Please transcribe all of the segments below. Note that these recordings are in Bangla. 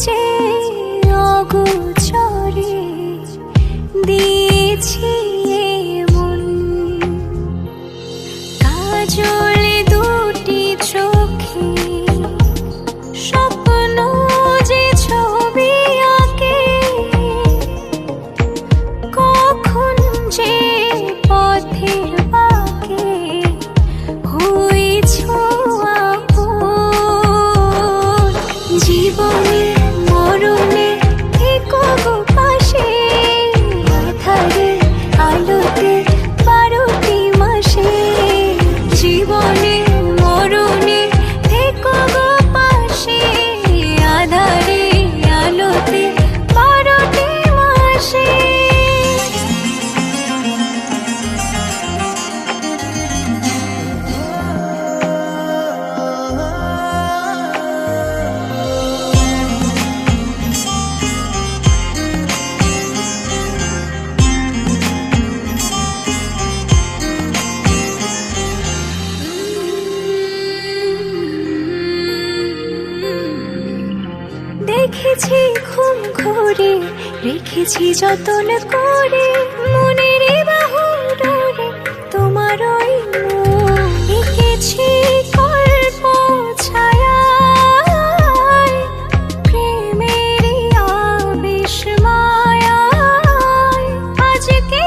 যে অগোচরে দিয়েছি মন, কাজল দুটি চোখে স্বপ্ন যে ছবি আঁকে, কখন যে পথের বাঁকে হয়েছ আপন। জীবনে মরণে থেকো গো পাশে, আঁধারে আলোতে 12টি মাসে। জীবনে মরণে থেকো গো পাশে, আঁধারে আলোতে 12টি মাসে। দেখেছি ঘুম ঘুরে, রেখেছি যতন করে, মনের বাহু ডোরে তোমার ওই মুখ। এঁকেছি কল্প ছায়ায়, প্রেমেরই আবেশ মায়ায়। আজকে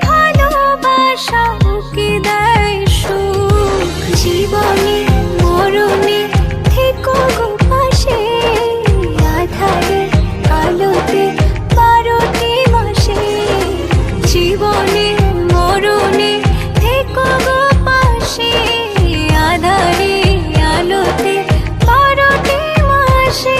ভালোবাসা ওকে দেয় সুখ। জীবনে মরণে থেকো গো পাশে, আঁধারে আলোতে 12টি মাসে। জীবনে মরণে থেকো গো পাশে, আঁধারে আলোতে 12টি মাসে।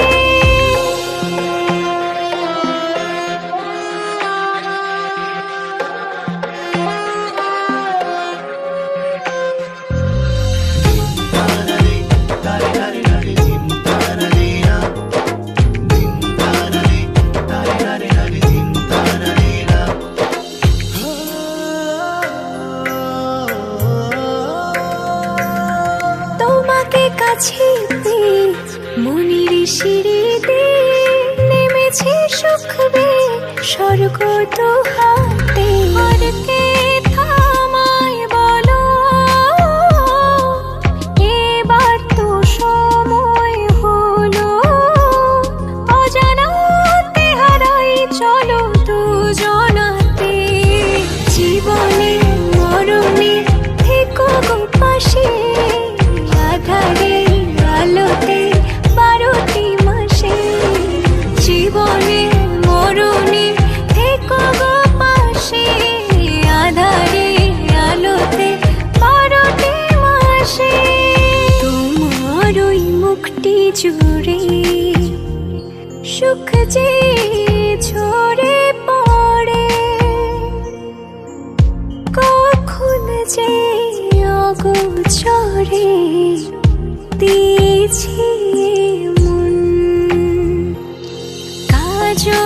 তোমাকে কাছে পেয়ে মনের সিঁড়িতে নেমেছে সুখ বেয়ে, স্বর্গ তো হাতে। আর কে থামায় বলো, এবার তো সময় হলো। অজানাতে হারাই চলো দুজনাতে। জীবনে মরণে থেকো গো পাশে, আঁধারে আলোতে 12টি মাসে। জীবনে মরণে থেকো গো পাশে, আঁধারে আলোতে 12টি মাসে। তোমার ওই মুখটি জুড়ে সুখ যে ঝরে পড়ে, কখন যে অগোচরে দিয়েছি মন। কাজল